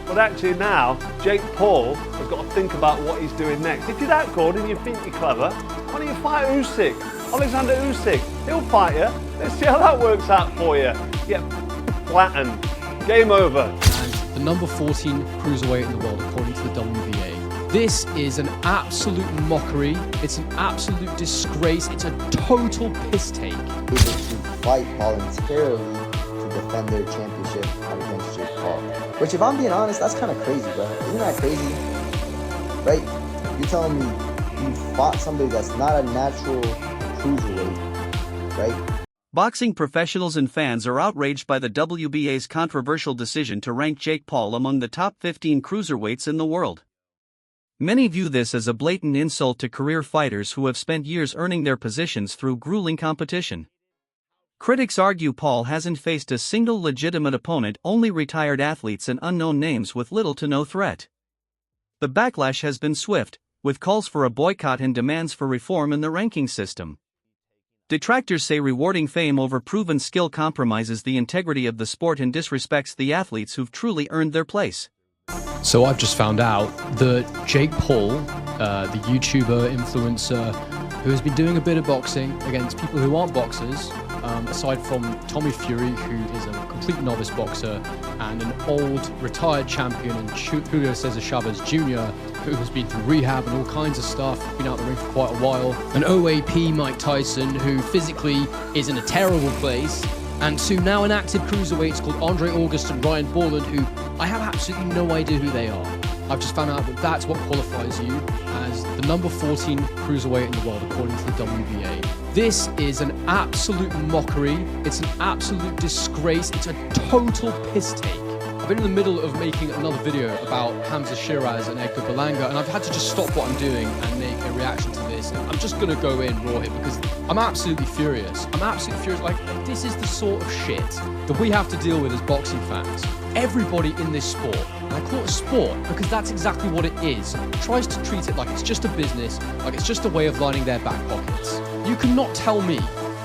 But actually now, Jake Paul has got to think about what he's doing next. If you're that good and you think you're clever, why don't you fight Usyk? Alexander Usyk, he'll fight you. Let's see how that works out for you. Get flattened. Game over. And the number 14 cruiserweight in the world, according to the WBA. This is an absolute mockery. It's an absolute disgrace. It's a total piss take. Able to fight voluntarily to defend their championship against Jake Paul. Which, if I'm being honest, that's kind of crazy, bro. Isn't that crazy? Right? You're telling me you fought somebody that's not a natural cruiserweight, right? Boxing professionals and fans are outraged by the WBA's controversial decision to rank Jake Paul among the top 15 cruiserweights in the world. Many view this as a blatant insult to career fighters who have spent years earning their positions through grueling competition. Critics argue Paul hasn't faced a single legitimate opponent, only retired athletes and unknown names with little to no threat. The backlash has been swift, with calls for a boycott and demands for reform in the ranking system. Detractors say rewarding fame over proven skill compromises the integrity of the sport and disrespects the athletes who've truly earned their place. So I've just found out that Jake Paul, the YouTuber, influencer, who has been doing a bit of boxing against people who aren't boxers, aside from Tommy Fury, who is a complete novice boxer, and an old retired champion, and Julio Cesar Chavez Jr., who has been through rehab and all kinds of stuff, been out the ring for quite a while, an OAP Mike Tyson, who physically is in a terrible place, and two now inactive cruiserweights called Andre August and Ryan Borland, who I have absolutely no idea who they are. I've just found out that that's what qualifies you as the number 14 cruiserweight in the world, according to the WBA. This is an absolute mockery. It's an absolute disgrace. It's a total piss take. I've been in the middle of making another video about Hamza Shiraz and Edgar Berlanga, and I've had to just stop what I'm doing and make a reaction to this. I'm just going to go in raw here because I'm absolutely furious. I'm absolutely furious. Like, this is the sort of shit that we have to deal with as boxing fans. Everybody in this sport, and I call it a sport because that's exactly what it is, tries to treat it like it's just a business, like it's just a way of lining their back pockets. You cannot tell me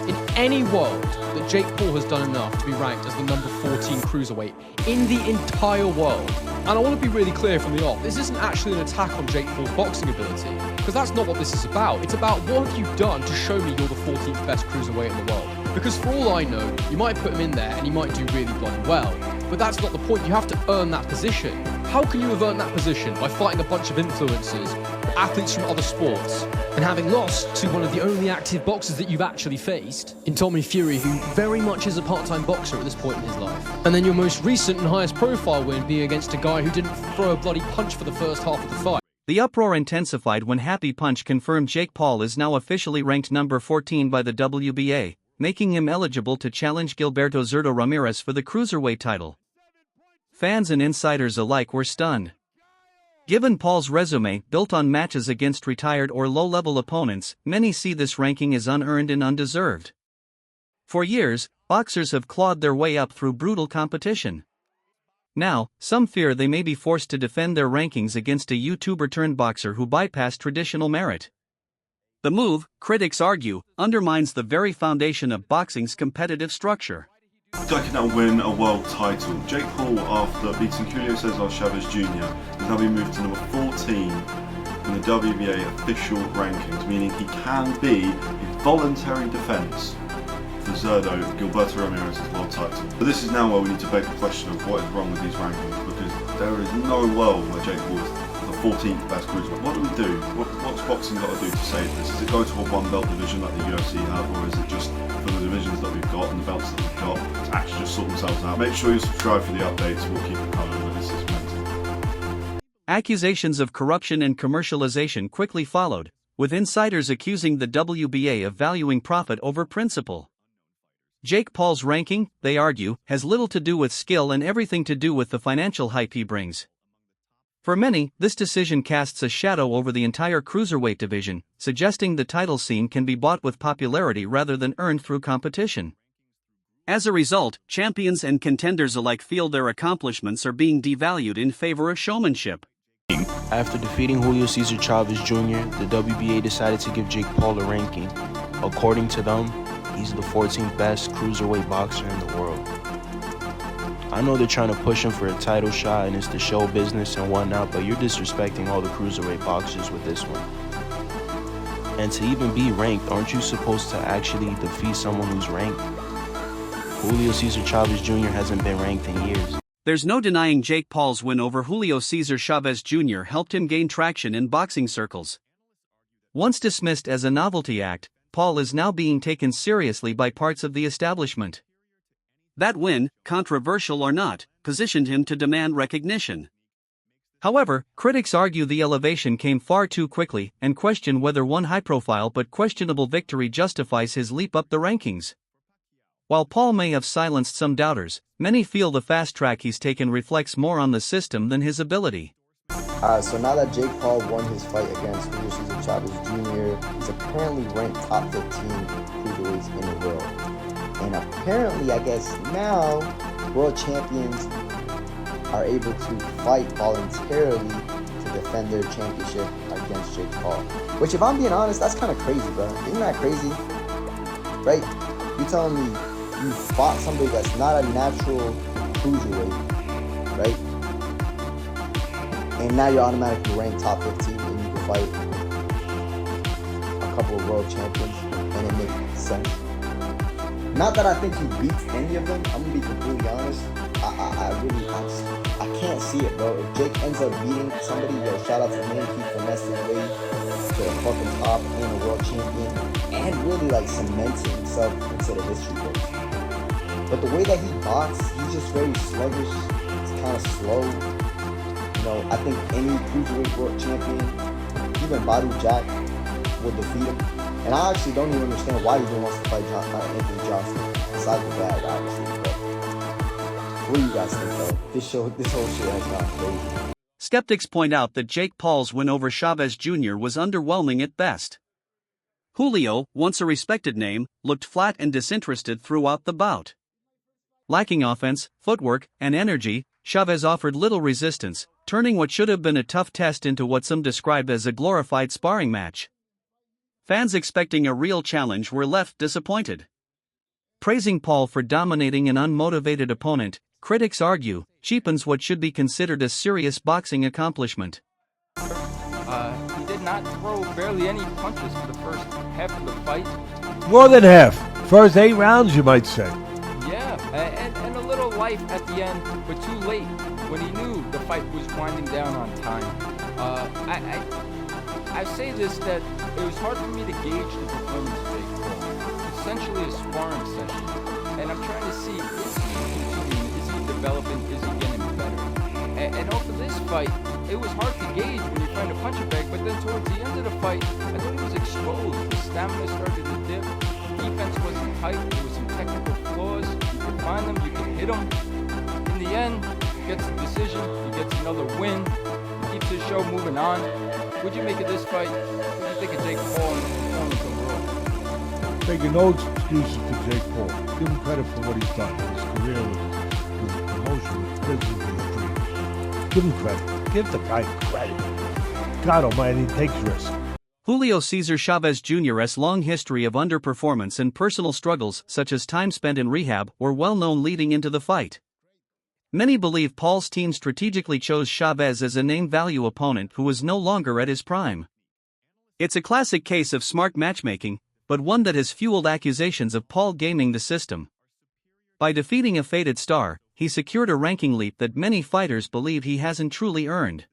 in any world that Jake Paul has done enough to be ranked as the number 14 cruiserweight in the entire world. And I want to be really clear from the off, this isn't actually an attack on Jake Paul's boxing ability, because that's not what this is about. It's about what have you done to show me you're the 14th best cruiserweight in the world. Because for all I know, you might put him in there and he might do really bloody well. But that's not the point. You have to earn that position. How can you have earned that position? By fighting a bunch of influencers, or athletes from other sports, and having lost to one of the only active boxers that you've actually faced, in Tommy Fury, who very much is a part-time boxer at this point in his life. And then your most recent and highest profile win being against a guy who didn't throw a bloody punch for the first half of the fight. The uproar intensified when Happy Punch confirmed Jake Paul is now officially ranked number 14 by the WBA, making him eligible to challenge Gilberto Zurdo Ramirez for the cruiserweight title. Fans and insiders alike were stunned. Given Paul's resume, built on matches against retired or low-level opponents, many see this ranking as unearned and undeserved. For years, boxers have clawed their way up through brutal competition. Now, some fear they may be forced to defend their rankings against a YouTuber-turned-boxer who bypassed traditional merit. The move, critics argue, undermines the very foundation of boxing's competitive structure. Jake can now win a world title. Jake Paul, after beating Julio Cesar Chavez Jr., has now been moved to number 14 in the WBA official rankings, meaning he can be a voluntary defence for Zurdo Gilberto Ramirez's world title. But this is now where we need to beg the question of what is wrong with these rankings, because there is no world where Jake Paul is the 14th best cruiserweight. What do we do? What's boxing got to do to save this? Does it go to a one belt division like the UFC have, or is it just for the divisions that we've got and the belts that we've got to actually just sort themselves out? Make sure you subscribe for the updates. We'll keep it coming, but this is mental. Accusations of corruption and commercialization quickly followed, with insiders accusing the WBA of valuing profit over principle. Jake Paul's ranking, they argue, has little to do with skill and everything to do with the financial hype he brings. For many, this decision casts a shadow over the entire cruiserweight division, suggesting the title scene can be bought with popularity rather than earned through competition. As a result, champions and contenders alike feel their accomplishments are being devalued in favor of showmanship. After defeating Julio Cesar Chavez Jr., the WBA decided to give Jake Paul a ranking. According to them, he's the 14th best cruiserweight boxer in the world. I know they're trying to push him for a title shot and it's the show business and whatnot, but you're disrespecting all the cruiserweight boxers with this one. And to even be ranked, aren't you supposed to actually defeat someone who's ranked? Julio Cesar Chavez Jr. hasn't been ranked in years. There's no denying Jake Paul's win over Julio Cesar Chavez Jr. helped him gain traction in boxing circles. Once dismissed as a novelty act, Paul is now being taken seriously by parts of the establishment. That win, controversial or not, positioned him to demand recognition. However, critics argue the elevation came far too quickly and question whether one high-profile but questionable victory justifies his leap up the rankings. While Paul may have silenced some doubters, many feel the fast track he's taken reflects more on the system than his ability. So now that Jake Paul won his fight against Julio Cesar Chavez Jr., he's apparently ranked top 15 cruiserweights in the world. And apparently, I guess now, world champions are able to fight voluntarily to defend their championship against Jake Paul. Which, if I'm being honest, that's kind of crazy, bro. Isn't that crazy? Right? You telling me you fought somebody that's not a natural cruiserweight, right? And now you're automatically ranked top 15 and you can fight a couple of world champions and it makes sense. Not that I think he beats any of them, I'm gonna be completely honest. I can't see it, bro. If Jake ends up beating somebody, yo, shout out to him, he finessed his way to the fucking top, being a world champion, and really like cementing himself into the history books. But the way that he boxes, he's just very sluggish, he's kind of slow. You know, I think any cruiserweight world champion, even Badu Jack, would defeat him. And I actually don't even understand why he even wants to fight Anthony Johnson, besides the bag, obviously. But what do you guys think, though? This whole shit has gone crazy. Skeptics point out that Jake Paul's win over Chavez Jr. was underwhelming at best. Julio, once a respected name, looked flat and disinterested throughout the bout. Lacking offense, footwork, and energy, Chavez offered little resistance, turning what should have been a tough test into what some described as a glorified sparring match. Fans expecting a real challenge were left disappointed. Praising Paul for dominating an unmotivated opponent, critics argue, cheapens what should be considered a serious boxing accomplishment. He did not throw barely any punches for the first half of the fight. More than half. First 8 rounds, you might say. Yeah, and a little life at the end, but too late when he knew the fight was winding down on time. I say this, that it was hard for me to gauge the performance of Jake Paul. Essentially a sparring session. And I'm trying to see, is he continuing, is he developing, is he getting better? And off of this fight, it was hard to gauge when you find a puncher bag, but then towards the end of the fight, I thought he was exposed. His stamina started to dip, defense wasn't tight, there was some technical flaws, you could find them, you could hit them. In the end, he gets the decision, he gets another win, he keeps his show moving on. What'd you make of this fight? What do you think of Jake Paul and his performance overall? Making no excuses to Jake Paul. Give him credit for what he's done. His career with promotion, with business, with his dream. Give him credit. Give the guy credit. God almighty, he takes risks. Julio Cesar Chavez Jr.'s long history of underperformance and personal struggles, such as time spent in rehab, were well known leading into the fight. Many believe Paul's team strategically chose Chavez as a name-value opponent who was no longer at his prime. It's a classic case of smart matchmaking, but one that has fueled accusations of Paul gaming the system. By defeating a faded star, he secured a ranking leap that many fighters believe he hasn't truly earned.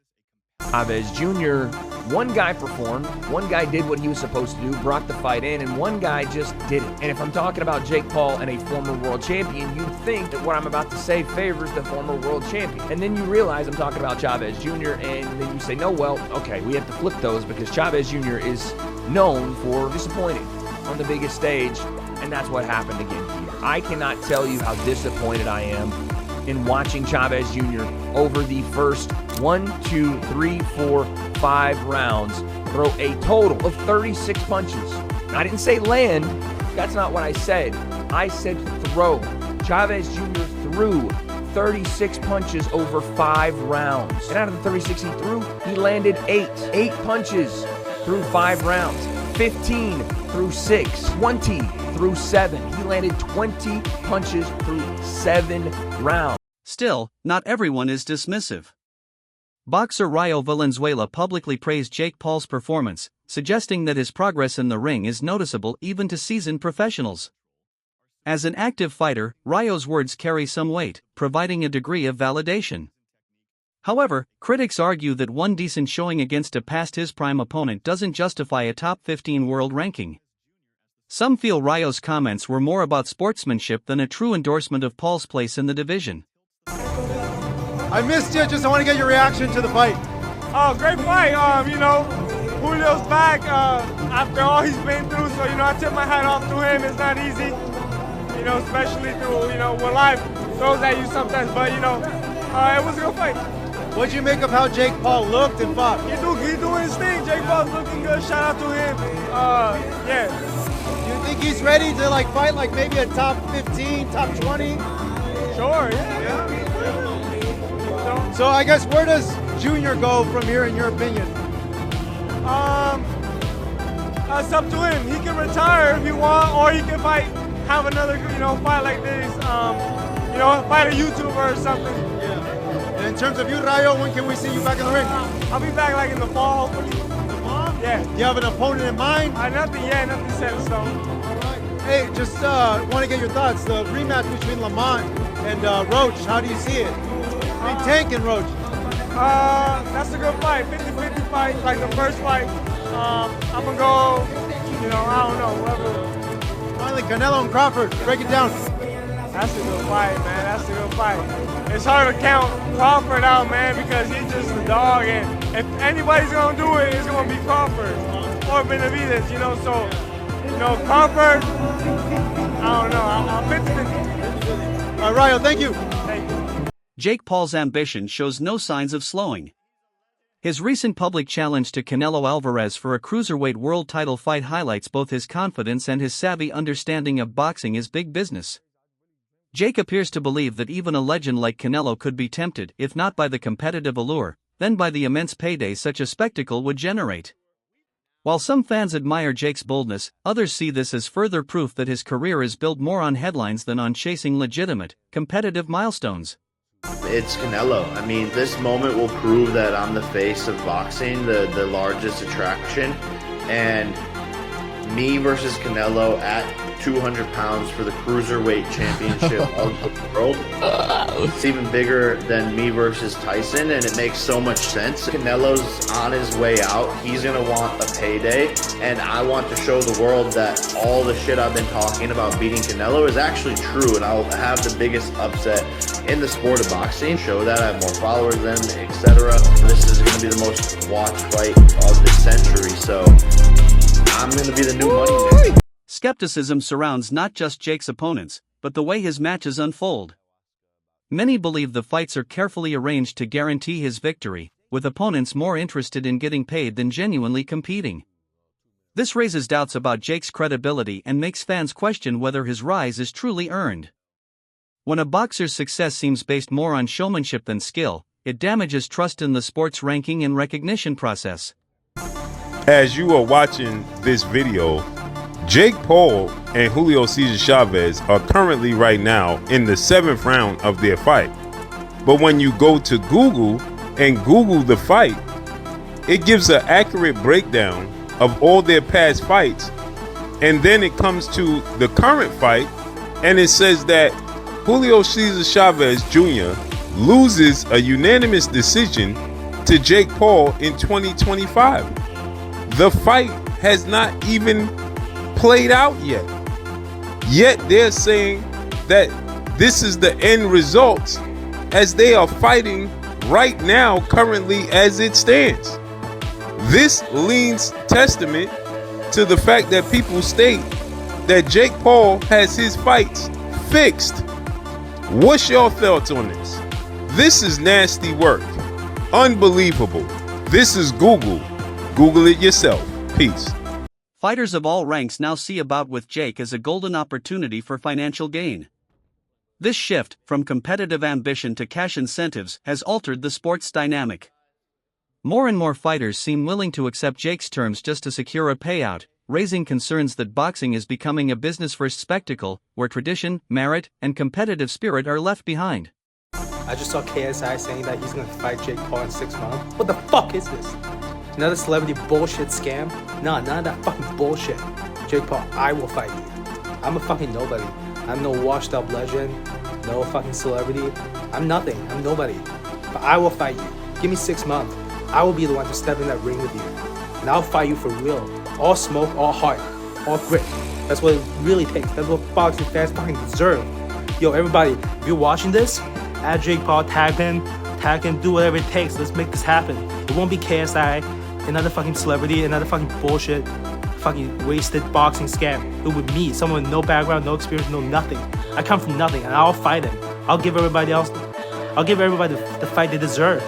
Chavez Jr., one guy performed, one guy did what he was supposed to do, brought the fight in, and one guy just didn't. And if I'm talking about Jake Paul and a former world champion, you'd think that what I'm about to say favors the former world champion. And then you realize I'm talking about Chavez Jr., and then you say, no, well, okay, we have to flip those because Chavez Jr. is known for disappointing on the biggest stage, and that's what happened again here. I cannot tell you how disappointed I am in watching Chavez Jr. over the first 1, 2, 3, 4, 5 rounds throw a total of 36 punches. I didn't say land. That's not what I said. I said throw. Chavez Jr. threw 36 punches over 5 rounds. And out of the 36 he threw, he landed 8. 8 punches through 5 rounds. 15 through 6. 20 through 7. He landed 20 punches through 7 rounds. Still, not everyone is dismissive. Boxer Rayo Valenzuela publicly praised Jake Paul's performance, suggesting that his progress in the ring is noticeable even to seasoned professionals. As an active fighter, Rayo's words carry some weight, providing a degree of validation. However, critics argue that one decent showing against a past his prime opponent doesn't justify a top 15 world ranking. Some feel Rayo's comments were more about sportsmanship than a true endorsement of Paul's place in the division. I missed you, I want to get your reaction to the fight. Oh, great fight. Julio's back after all he's been through, so, I tip my hat off to him. It's not easy, especially through, when life throws at you sometimes, but, it was a good fight. What'd you make of how Jake Paul looked and fought? He's doing his thing. Jake Paul's looking good. Shout out to him. Do you think he's ready to fight maybe a top 15, top 20? Sure, yeah. So I guess where does Junior go from here in your opinion? It's up to him. He can retire if he wants, or he can have another, fight like this. Fight a YouTuber or something. Yeah. And in terms of you, Rayo, when can we see you back in the ring? I'll be back in the fall, hopefully. The fall? Yeah. Do you have an opponent in mind? Nothing set in stone. All right. Hey, just want to get your thoughts. The rematch between Lamont and Roach, how do you see it? Tank and Roach. That's a good fight. 50-50 fight, like the first fight. I'm going to go, I don't know, whatever. Finally, Canelo and Crawford. Break it down. That's a good fight, man. That's a good fight. It's hard to count Crawford out, man, because he's just a dog. And if anybody's going to do it, it's going to be Crawford or Benavidez, So, Crawford, I don't know. I'll 50-50. All right, Rayo, thank you. Thank you. Jake Paul's ambition shows no signs of slowing. His recent public challenge to Canelo Alvarez for a cruiserweight world title fight highlights both his confidence and his savvy understanding of boxing is big business. Jake appears to believe that even a legend like Canelo could be tempted, if not by the competitive allure, then by the immense payday such a spectacle would generate. While some fans admire Jake's boldness, others see this as further proof that his career is built more on headlines than on chasing legitimate, competitive milestones. It's Canelo. I mean, this moment will prove that I'm the face of boxing, the largest attraction, and me versus Canelo at 200 pounds for the Cruiserweight Championship of the world. It's even bigger than me versus Tyson, and it makes so much sense. Canelo's on his way out. He's going to want a payday, and I want to show the world that all the shit I've been talking about beating Canelo is actually true, and I'll have the biggest upset in the sport of boxing. Show that I have more followers than him, etc. This is going to be the most watched fight of the century, so I'm going to be the new money man. Skepticism surrounds not just Jake's opponents, but the way his matches unfold. Many believe the fights are carefully arranged to guarantee his victory, with opponents more interested in getting paid than genuinely competing. This raises doubts about Jake's credibility and makes fans question whether his rise is truly earned. When a boxer's success seems based more on showmanship than skill, it damages trust in the sport's ranking and recognition process. As you are watching this video, Jake Paul and Julio Cesar Chavez are currently right now in the 7th round of their fight. But when you go to Google and Google the fight, it gives an accurate breakdown of all their past fights. And then it comes to the current fight, and it says that Julio Cesar Chavez Jr. loses a unanimous decision to Jake Paul in 2025. The fight has not even played out yet. Yet they're saying that this is the end result as they are fighting right now, currently as it stands. This leans testament to the fact that people state that Jake Paul has his fights fixed. What's your thoughts on this? This is nasty work. Unbelievable. This is Google. Google it yourself. Peace. Fighters of all ranks now see a bout with Jake as a golden opportunity for financial gain. This shift, from competitive ambition to cash incentives, has altered the sport's dynamic. More and more fighters seem willing to accept Jake's terms just to secure a payout, raising concerns that boxing is becoming a business-first spectacle, where tradition, merit, and competitive spirit are left behind. I just saw KSI saying that he's gonna fight Jake Paul in 6 months. What the fuck is this? Another celebrity bullshit scam? Nah, none of that fucking bullshit. Jake Paul, I will fight you. I'm a fucking nobody. I'm no washed up legend, no fucking celebrity. I'm nothing. I'm nobody. But I will fight you. Give me 6 months. I will be the one to step in that ring with you. And I'll fight you for real. All smoke, all heart, all grit. That's what it really takes. That's what boxing fans fucking deserve. Yo, everybody, if you're watching this, add Jake Paul, tag him, do whatever it takes. Let's make this happen. It won't be KSI, another fucking celebrity, another fucking bullshit, fucking wasted boxing scam. It would be me, someone with no background, no experience, no nothing. I come from nothing, and I'll fight him. I'll give everybody the fight they deserve.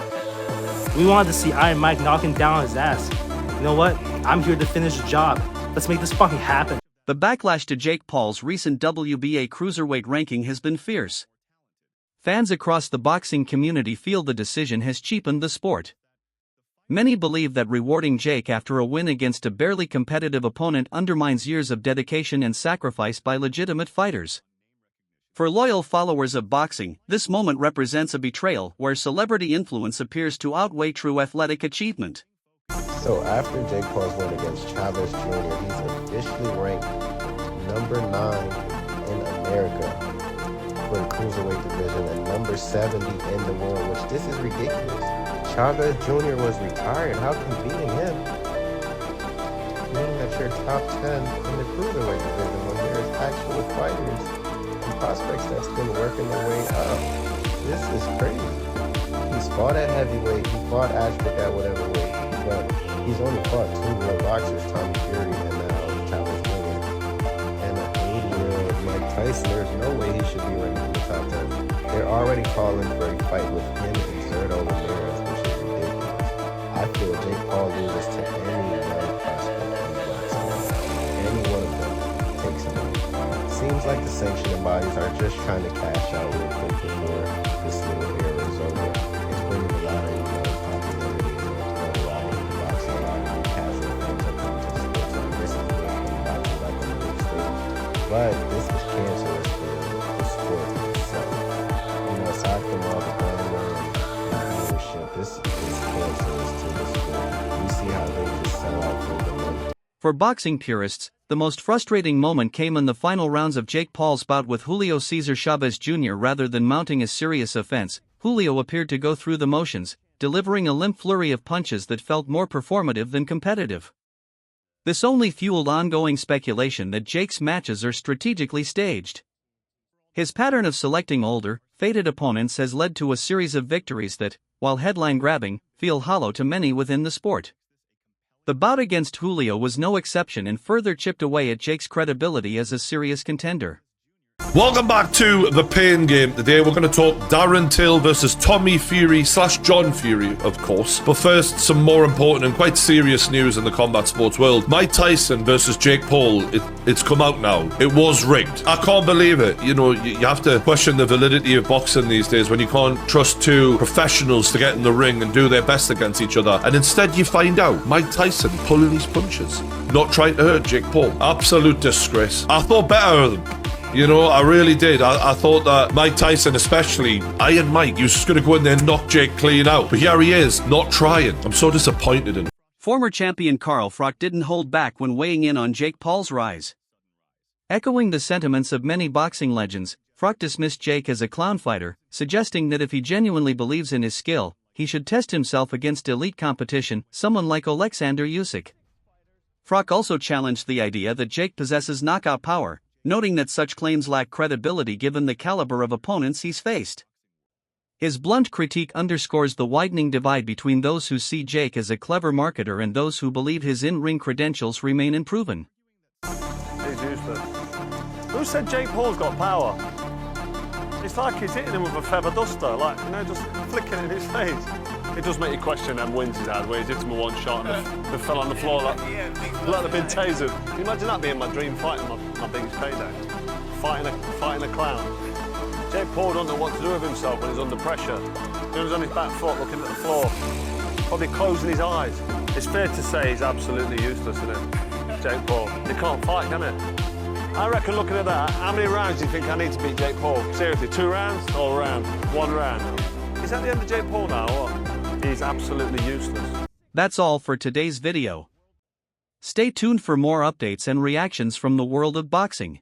We wanted to see Iron Mike knocking down his ass. You know what? I'm here to finish the job. Let's make this fucking happen. The backlash to Jake Paul's recent WBA cruiserweight ranking has been fierce. Fans across the boxing community feel the decision has cheapened the sport. Many believe that rewarding Jake after a win against a barely competitive opponent undermines years of dedication and sacrifice by legitimate fighters. For loyal followers of boxing, this moment represents a betrayal where celebrity influence appears to outweigh true athletic achievement. So after Jake Paul's win against Chavez Jr., he's officially ranked number 9 in America for the Cruiserweight division and number 70 in the world, which this is ridiculous. Chavez Jr. was retired. How can beating him mean that you're top 10 in the Cruiserweight division when there's actual fighters and prospects that's been working their way up? This is crazy. He's fought at heavyweight, he fought Ashbrook at whatever weight, but he's only fought 2 real boxers, Tommy Fury and Chavez Jr. And an 80-year-old Mike Tyson, there's no way he should be ranked in the top 10. They're already calling for a fight with him and Zurdo Ramirez, which is ridiculous. I feel Jake Paul loses to any young prospect in the boxing. Any one of them takes him out. Seems like the sanctioning bodies are just trying to cash out real quick before this little era is over. It's bringing a lot of popularity and a lot of boxing, a lot of casual fans that come to sports like this and boxing like on the big stage. But this is cancerous for the sport itself. You know, aside from all the glamour and viewership, this is cancerous to the sport. We see how they just sell out for the money. For boxing purists, the most frustrating moment came in the final rounds of Jake Paul's bout with Julio Cesar Chavez Jr. Rather than mounting a serious offense, Julio appeared to go through the motions, delivering a limp flurry of punches that felt more performative than competitive. This only fueled ongoing speculation that Jake's matches are strategically staged. His pattern of selecting older, faded opponents has led to a series of victories that, while headline-grabbing, feel hollow to many within the sport. The bout against Julio was no exception and further chipped away at Jake's credibility as a serious contender. Welcome back to The Pain Game. Today we're going to talk Darren Till versus Tommy Fury / John Fury, of course. But first, some more important and quite serious news in the combat sports world. Mike Tyson versus Jake Paul, it's come out now. It was rigged. I can't believe it. You know, you have to question the validity of boxing these days when you can't trust 2 professionals to get in the ring and do their best against each other. And instead you find out Mike Tyson pulling his punches, not trying to hurt Jake Paul. Absolute disgrace. I thought better of them. You know, I really did. I thought that Mike Tyson, especially, Iron Mike, he was just going to go in there and knock Jake clean out. But here he is, not trying. I'm so disappointed in him. Former champion Carl Froch didn't hold back when weighing in on Jake Paul's rise. Echoing the sentiments of many boxing legends, Froch dismissed Jake as a clown fighter, suggesting that if he genuinely believes in his skill, he should test himself against elite competition, someone like Alexander Usyk. Froch also challenged the idea that Jake possesses knockout power, noting that such claims lack credibility given the caliber of opponents he's faced. His blunt critique underscores the widening divide between those who see Jake as a clever marketer and those who believe his in-ring credentials remain unproven. He's useless. Who said Jake Paul's got power? It's like he's hitting him with a feather duster, like, you know, just flicking it in his face. It does make you question them wins he's had, where he's hit him with one shot and they fell on the floor like they've been tasered. Can you imagine that being my dream fight and my biggest payday? Fighting a clown. Jake Paul doesn't know what to do with himself when he's under pressure. He was on his back foot looking at the floor, probably closing his eyes. It's fair to say he's absolutely useless, isn't it? Jake Paul. He can't fight, can he? I reckon looking at that, how many rounds do you think I need to beat Jake Paul? Seriously, 2 rounds or a round? 1 round? Is that the end of Jake Paul now, or what? He's absolutely useless. That's all for today's video. Stay tuned for more updates and reactions from the world of boxing.